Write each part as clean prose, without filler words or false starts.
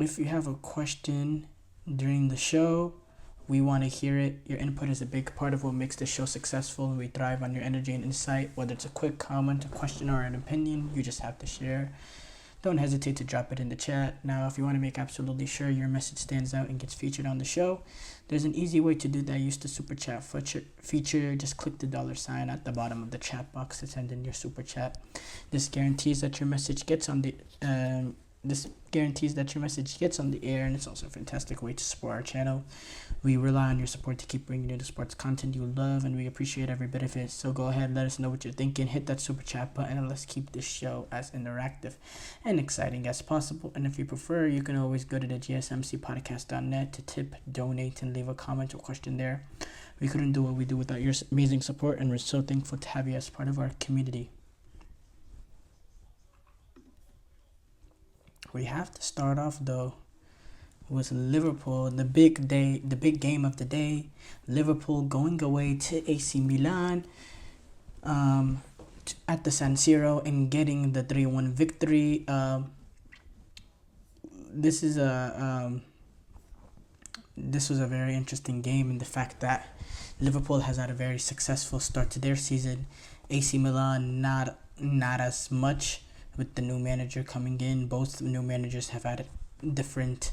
If you have a question during the show, we want to hear it. Your input is a big part of what makes the show successful. We thrive on your energy and insight. Whether it's a quick comment, a question, or an opinion, you just have to share. Don't hesitate to drop it in the chat. Now, if you want to make absolutely sure your message stands out and gets featured on the show, there's an easy way to do that. Use the super chat feature. Just click the $sign at the bottom of the chat box to send in your super chat. This guarantees that your message gets on the air, and it's also a fantastic way to support our channel. We rely on your support to keep bringing you the sports content you love, and we appreciate every bit of it. So go ahead, let us know what you're thinking. Hit that super chat button, and let's keep this show as interactive and exciting as possible. And if you prefer, you can always go to the gsmcpodcast.net to tip, donate, and leave a comment or question there. We couldn't do what we do without your amazing support, and we're so thankful to have you as part of our community. We have to start off though with Liverpool, the big game of the day. Liverpool going away to AC Milan at the San Siro and getting the 3-1 victory. This was a very interesting game in the fact that Liverpool has had a very successful start to their season. AC Milan not as much. With the new manager coming in, both new managers have had different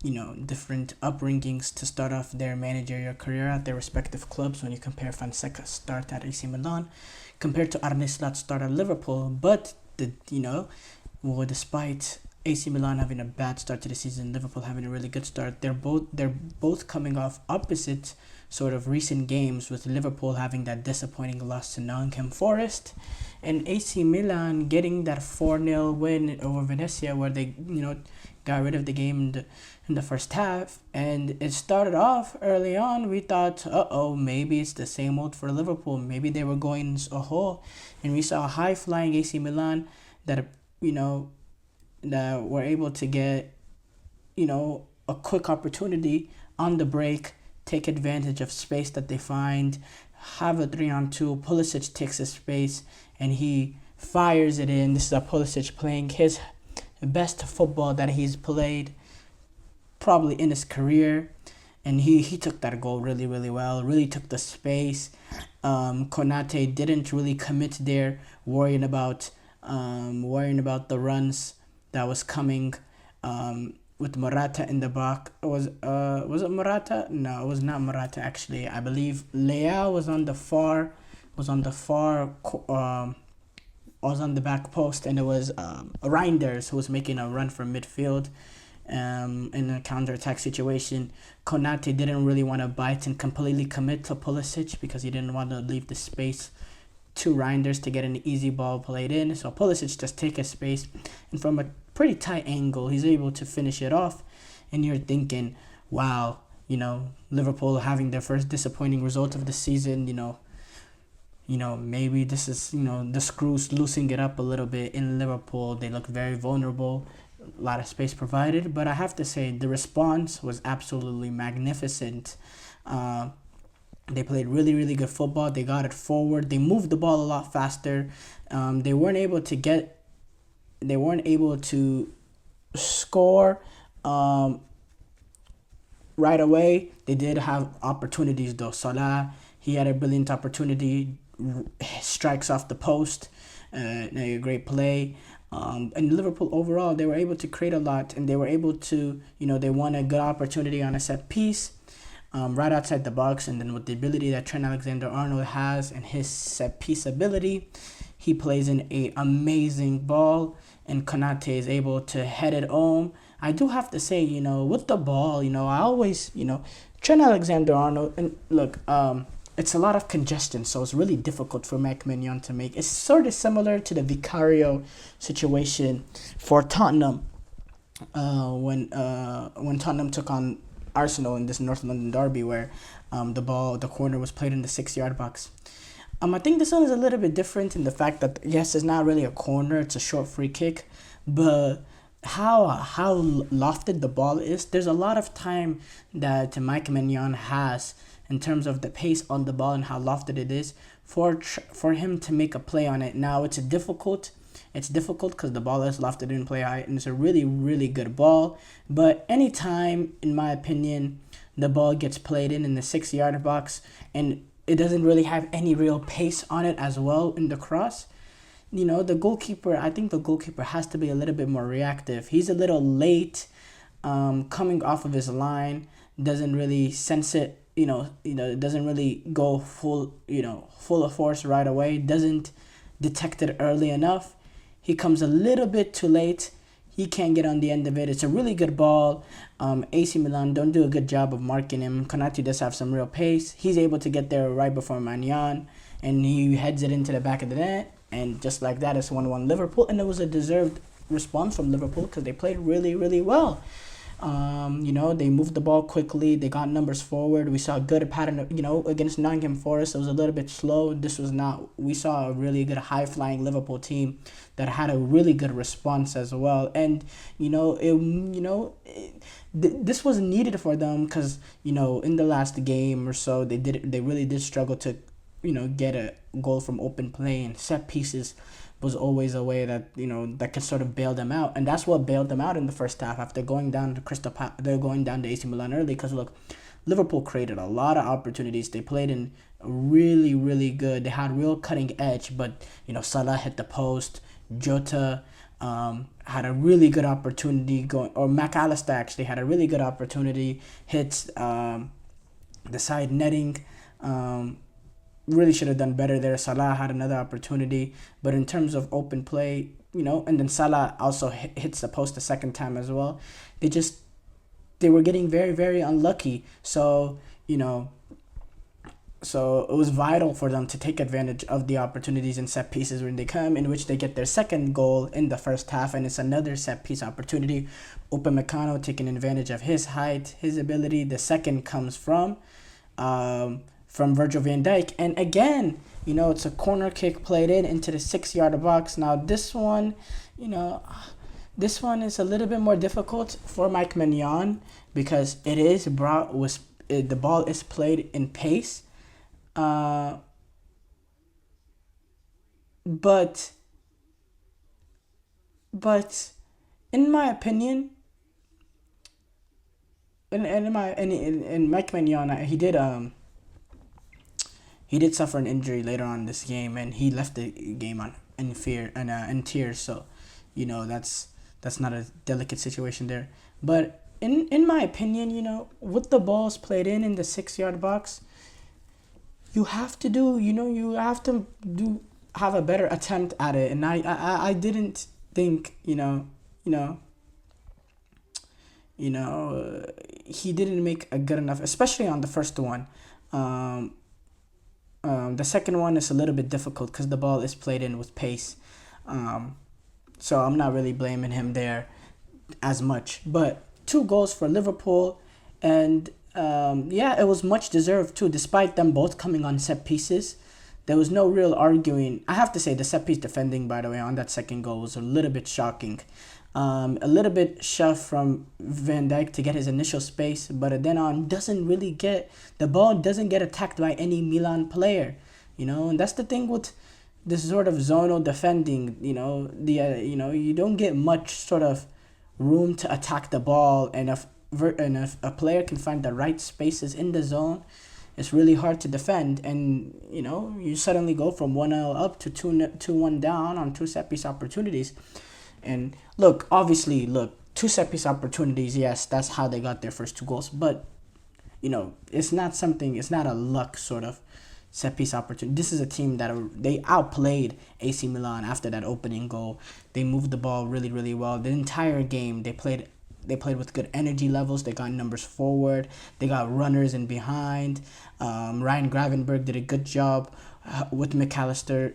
upbringings to start off their managerial career at their respective clubs. When you compare Fonseca's start at AC Milan compared to Arne Slot's start at Liverpool, but despite AC Milan having a bad start to the season, Liverpool having a really good start, they're both coming off opposite sort of recent games, with Liverpool having that disappointing loss to Nottingham Forest, and AC Milan getting that 4-0 win over Venezia, where they got rid of the game in the first half. And it started off early on. We thought, maybe it's the same old for Liverpool. Maybe they were going a hole, and we saw a high flying AC Milan that were able to get a quick opportunity on the break, take advantage of space that they find, have a 3-on-2. Pulisic takes his space and he fires it in. This is a Pulisic playing his best football that he's played probably in his career, and he took that goal really, really well. Really took the space. Konate didn't really commit there, worrying about the runs that was coming. With Morata in the box. Was it Morata? No, it was not Morata actually. I believe Leao was on the back post, and it was Reinders who was making a run from midfield in a counter-attack situation. Konate didn't really want to bite and completely commit to Pulisic because he didn't want to leave the space to Reinders to get an easy ball played in. So Pulisic just take his space, and from a pretty tight angle, he's able to finish it off. And you're thinking, wow, Liverpool having their first disappointing result of the season, maybe this is, the screws loosening it up a little bit in Liverpool. They look very vulnerable, a lot of space provided, but I have to say the response was absolutely magnificent. They played really, really good football. They got it forward. They moved the ball a lot faster. They weren't able to score right away. They did have opportunities though. Salah, he had a brilliant opportunity, strikes off the post, a great play. And Liverpool overall, they were able to create a lot, and they were able to, they won a good opportunity on a set piece. Right outside the box, and then with the ability that Trent Alexander-Arnold has and his set-piece ability, he plays in a amazing ball, and Konate is able to head it home. I do have to say, with the ball, I always, Trent Alexander-Arnold, and look, it's a lot of congestion, so it's really difficult for Mike Mignon to make. It's sort of similar to the Vicario situation for Tottenham when Tottenham took on Arsenal in this North London derby, where the corner was played in the 6-yard box. I think this one is a little bit different in the fact that, yes, it's not really a corner, it's a short free kick, but how lofted the ball is, there's a lot of time that Mike Mignon has in terms of the pace on the ball and how lofted it is for him to make a play on it. Now, it's difficult It's difficult because the ball is lofted in play high, and it's a really, really good ball. But anytime, in my opinion, the ball gets played in the 6 yard box and it doesn't really have any real pace on it as well in the cross, the goalkeeper, I think the goalkeeper has to be a little bit more reactive. He's a little late coming off of his line, doesn't really sense it, doesn't really go full of force right away, doesn't detect it early enough. He comes a little bit too late. He can't get on the end of it. It's a really good ball. AC Milan don't do a good job of marking him. Konate does have some real pace. He's able to get there right before Magnan, and he heads it into the back of the net. And just like that, it's 1-1 Liverpool. And it was a deserved response from Liverpool because they played really, really well. They moved the ball quickly. They got numbers forward. We saw a good pattern, against Nottingham Forest. It was a little bit slow. This was not. We saw a really good high-flying Liverpool team that had a really good response as well. And, this was needed for them because, in the last game or so, they really did struggle to, get a goal from open play, and set pieces was always a way that that could sort of bail them out, and that's what bailed them out in the first half after going down to they're going down to AC Milan early. Because look, Liverpool created a lot of opportunities. They played in really, really good. They had real cutting edge, but Salah hit the post. Jota had a really good opportunity or McAllister actually had a really good opportunity. Hits the side netting. Really should have done better there. Salah had another opportunity, but in terms of open play, and then Salah also hits the post the second time as well. They were getting very, very unlucky. So, so it was vital for them to take advantage of the opportunities and set pieces when they come, in which they get their second goal in the first half, and it's another set piece opportunity. Upamecano taking advantage of his height, his ability. The second comes from Virgil van Dijk, and again, it's a corner kick played into the 6 yard box. Now this one, is a little bit more difficult for Mike Mignon because the ball is played in pace, but in my opinion, in Mike Mignon, he did suffer an injury later on this game, and he left the game in tears. So, that's not a delicate situation there. But in my opinion, with the balls played in the 6 yard box, you have to have a better attempt at it. And I didn't think he didn't make a good enough, especially on the first one. The second one is a little bit difficult because the ball is played in with pace. So I'm not really blaming him there as much. But 2 goals for Liverpool, and it was much deserved too, despite them both coming on set pieces. There was no real arguing. I have to say the set piece defending, by the way, on that second goal was a little bit shocking. A little bit shoved from Van Dijk to get his initial space, but then the ball doesn't get attacked by any Milan player, and that's the thing with this sort of zonal defending. You don't get much sort of room to attack the ball, and if a player can find the right spaces in the zone, it's really hard to defend, and you suddenly go from 1-0 up to 2-1 down on 2 set piece opportunities. And obviously, 2 set piece opportunities, yes, that's how they got their first 2 goals. But, it's not a luck sort of set piece opportunity. This is a team that they outplayed AC Milan after that opening goal. They moved the ball really, really well. The entire game, they played with good energy levels. They got numbers forward. They got runners in behind. Ryan Gravenberg did a good job with McAllister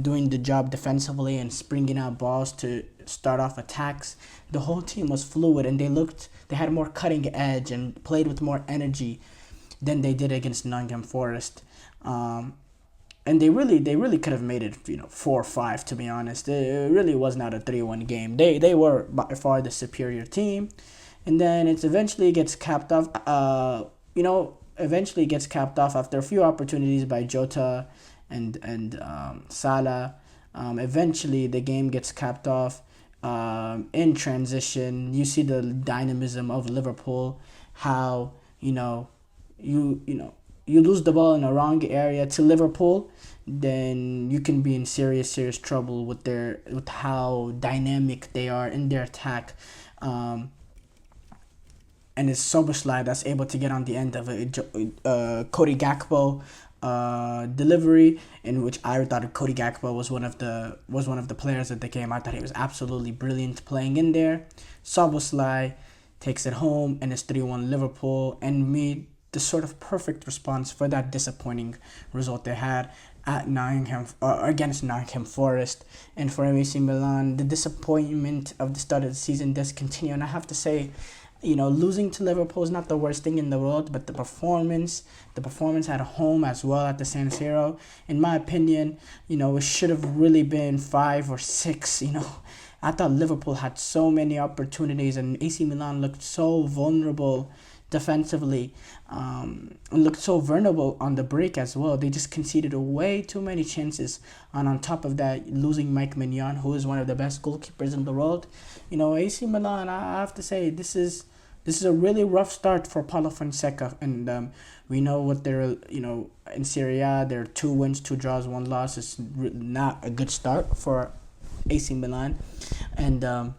doing the job defensively and springing out balls to start off attacks. The whole team was fluid, and they had more cutting edge and played with more energy than they did against Nottingham Forest. And they really could have made it 4-5, to be honest. It really was not a 3-1 game. They were by far the superior team, and then it eventually gets capped off. After a few opportunities by Jota and Salah. Eventually, the game gets capped off in transition. You see the dynamism of Liverpool, how you know you lose the ball in a wrong area to Liverpool, then you can be in serious trouble with how dynamic they are in their attack. Um, and it's Soboslai that's able to get on the end of a Cody Gakpo delivery, in which I thought Cody Gakpo was one of the players of the game. I thought he was absolutely brilliant playing in there. Soboslai takes it home, and it's 3-1 Liverpool, and made the sort of perfect response for that disappointing result they had at Nottingham against Nottingham Forest. And for AC Milan, the disappointment of the start of the season does continue, and I have to say, losing to Liverpool is not the worst thing in the world, but the performance at home as well at the San Siro, in my opinion, it should have really been 5 or 6. I thought Liverpool had so many opportunities, and AC Milan looked so vulnerable defensively, and looked so vulnerable on the break as well. They just conceded way too many chances, and on top of that, losing Mike Mignon, who is one of the best goalkeepers in the world. AC Milan, I have to say, this is a really rough start for Paulo Fonseca, and we know what they're in Serie A. They're 2 wins, 2 draws, 1 loss. It's not a good start for AC Milan, and a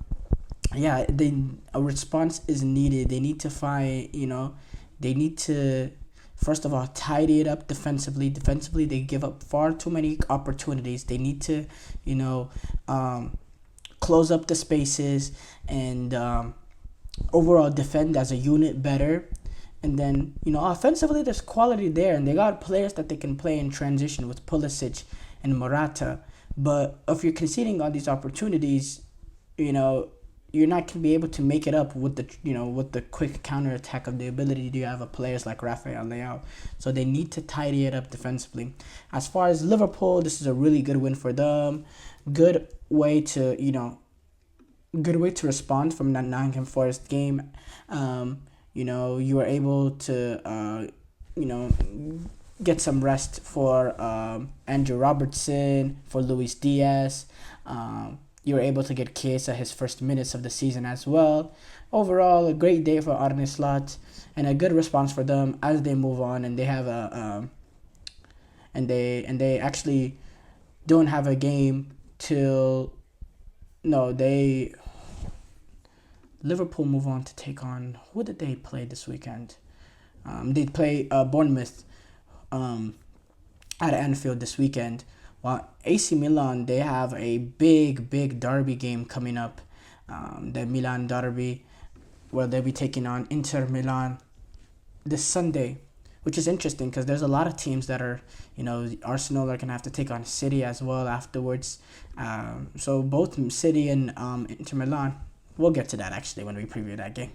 response is needed. They need to they need to, first of all, tidy it up defensively. Defensively, they give up far too many opportunities. They need to, close up the spaces and overall defend as a unit better. And then, offensively, there's quality there, and they got players that they can play in transition with Pulisic and Morata. But if you're conceding all these opportunities, you're not going to be able to make it up with the quick counterattack of the ability to have players like Rafael Leao. So they need to tidy it up defensively. As far as Liverpool, this is a really good win for them. Good way to respond from that Nottingham Forest game. You were able to get some rest for Andrew Robertson, for Luis Diaz. You were able to get Chiesa his first minutes of the season as well. Overall, a great day for Arne Slot, and a good response for them as they move on, and they have and they actually don't have a game till Liverpool move on to take on, who did they play this weekend? They play Bournemouth at Anfield this weekend. While AC Milan, they have a big derby game coming up, the Milan derby, where they'll be taking on Inter Milan this Sunday, which is interesting because there's a lot of teams that are, Arsenal are going to have to take on City as well afterwards. So both City and Inter Milan, we'll get to that actually when we preview that game.